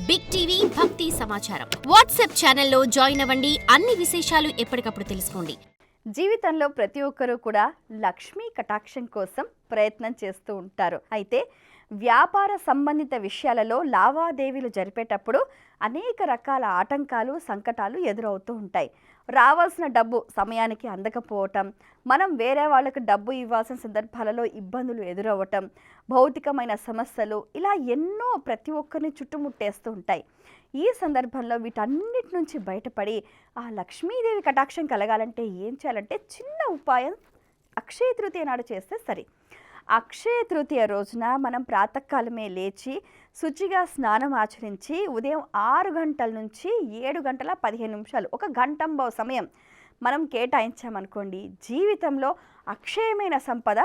Big TV భక్తి సమాచారం WhatsApp ఛానల్లో జాయిన్ అవ్వండి. అన్ని విశేషాలు ఎప్పటికప్పుడు తెలుసుకోండి. జీవితంలో ప్రతి ఒక్కరూ కూడా లక్ష్మీ కటాక్షం కోసం ప్రయత్నం చేస్తూ ఉంటారు. అయితే వ్యాపార సంబంధిత విషయాలలో లావాదేవీలు జరిపేటప్పుడు అనేక రకాల ఆటంకాలు, సంకటాలు ఎదురవుతూ ఉంటాయి. రావాల్సిన డబ్బు సమయానికి అందకపోవటం, మనం వేరే వాళ్ళకు డబ్బు ఇవ్వాల్సిన సందర్భాలలో ఇబ్బందులు ఎదురవ్వటం, భౌతికమైన సమస్యలు, ఇలా ఎన్నో ప్రతి ఒక్కరిని చుట్టుముట్టేస్తూ ఉంటాయి. ఈ సందర్భంలో వీటన్నిటి నుంచి బయటపడి ఆ లక్ష్మీదేవి కటాక్షం కలగాలంటే ఏం చేయాలంటే చిన్న ఉపాయం అక్షయ తృతీయ నాడు చేస్తే సరి. అక్షయ తృతీయ రోజున మనం ప్రాతకాలమే లేచి శుచిగా స్నానం ఆచరించి ఉదయం 6 గంటల నుంచి 7 గంటల 15 నిమిషాలు, ఒక గంటంబో సమయం మనం కేటాయించామనుకోండి, జీవితంలో అక్షయమైన సంపద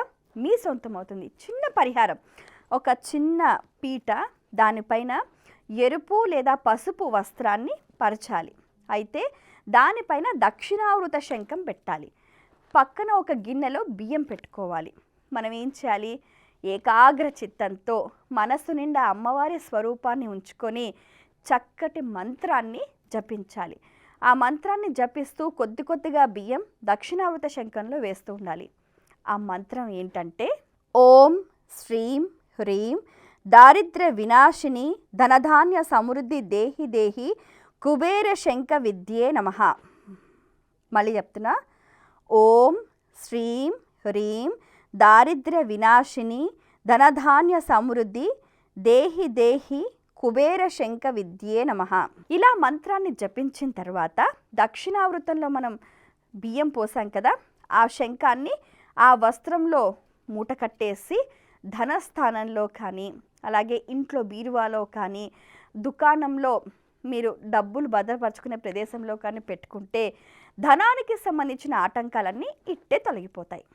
మీ సొంతం అవుతుంది. చిన్న పరిహారం, ఒక చిన్న పీట, దానిపైన ఎరుపు లేదా పసుపు వస్త్రాన్ని పరచాలి. అయితే దానిపైన దక్షిణావృత శంఖం పెట్టాలి. పక్కన ఒక గిన్నెలో బియ్యం పెట్టుకోవాలి. మనం ఏం చేయాలి, ఏకాగ్ర చిత్తంతో మనసు నిండా అమ్మవారి స్వరూపాన్ని ఉంచుకొని చక్కటి మంత్రాన్ని జపించాలి. ఆ మంత్రాన్ని జపిస్తూ కొద్ది కొద్దిగా బియ్యం దక్షిణావృత శంఖంలో వేస్తూ ఉండాలి. ఆ మంత్రం ఏంటంటే ఓం శ్రీం హ్రీం దారిద్ర్య వినాశిని ధనధాన్య సమృద్ధి దేహి దేహి కుబేర శంఖ విద్యే నమః. మళ్ళీ చెప్తున్నా, ఓం శ్రీం హ్రీం దారిద్ర్య వినాశిని ధనధాన్య సమృద్ధి దేహి దేహి కుబేర శంఖ విద్యే నమః. ఇలా మంత్రాన్ని జపించిన తర్వాత దక్షిణావృతంలో మనం బియ్యం పోసాం కదా, ఆ శంఖాన్ని ఆ వస్త్రంలో మూట కట్టేసి ధనస్థానంలో కానీ, అలాగే ఇంట్లో బీరువాలో కానీ, దుకాణంలో మీరు డబ్బులు భద్రపరుచుకునే ప్రదేశంలో కానీ పెట్టుకుంటే ధనానికి సంబంధించిన ఆటంకాలన్నీ ఇట్టే తొలగిపోతాయి.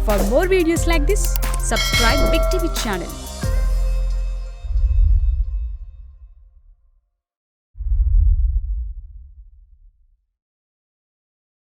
For more videos like this, subscribe Big TV channel.